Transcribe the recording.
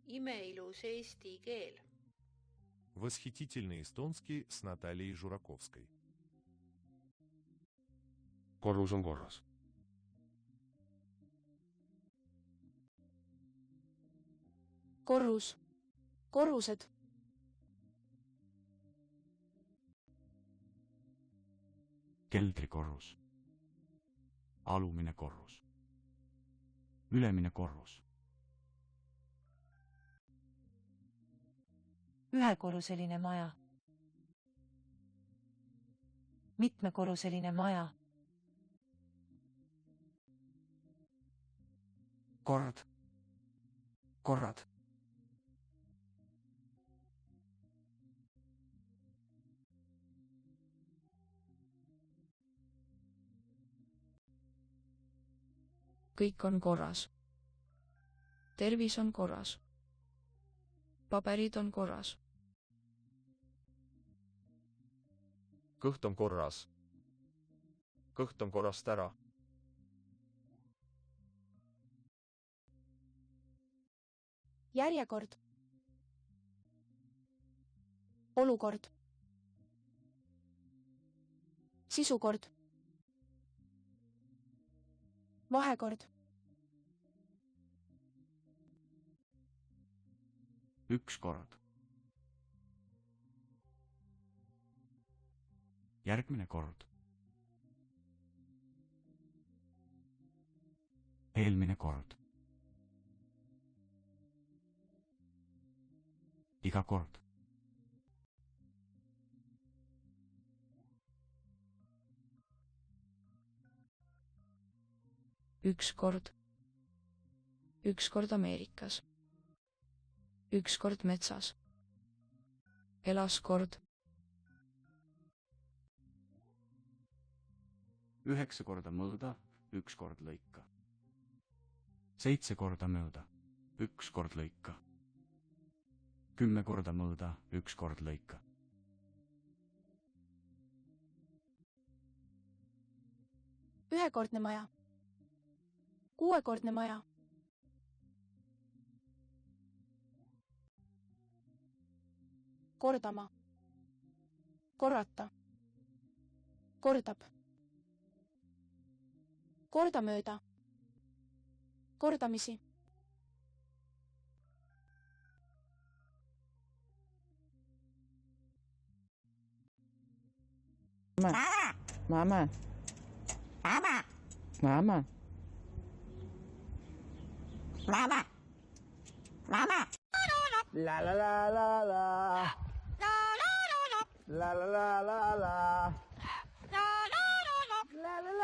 Imeilus eesti keel. Восхитительный эстонский с Натальей Жураковской. Korrus on korras. Korrus. Korrused. Keldrikorrus. Alumine korrus. Ülemine korrus. Ühekorruseline maja. Mitmekorruseline maja. Kord. Korrad. Kõik on korras. Tervis on korras. Paberid on korras. Kõht on korras. Kõht on korrast ära. Järjekord. Olukord. Sisukord. Vahekord. Üks kord. Järgmine kord. Eelmine kord. Iga kord. Ükskord. Ükskord Ameerikas. Ükskord metsas. Elas kord. 9 korda mõõda, 1 kord lõika. 7 korda mööda, 1 kord lõika. 10 korda mõõda, 1 kord lõika. Ühekordne maja. 6-kordne maja. Kordama. Korrata. Kordab. Kordamööda. Kordamisi. Mama. Mama. La la la la la. La la la la la. La la la la. La la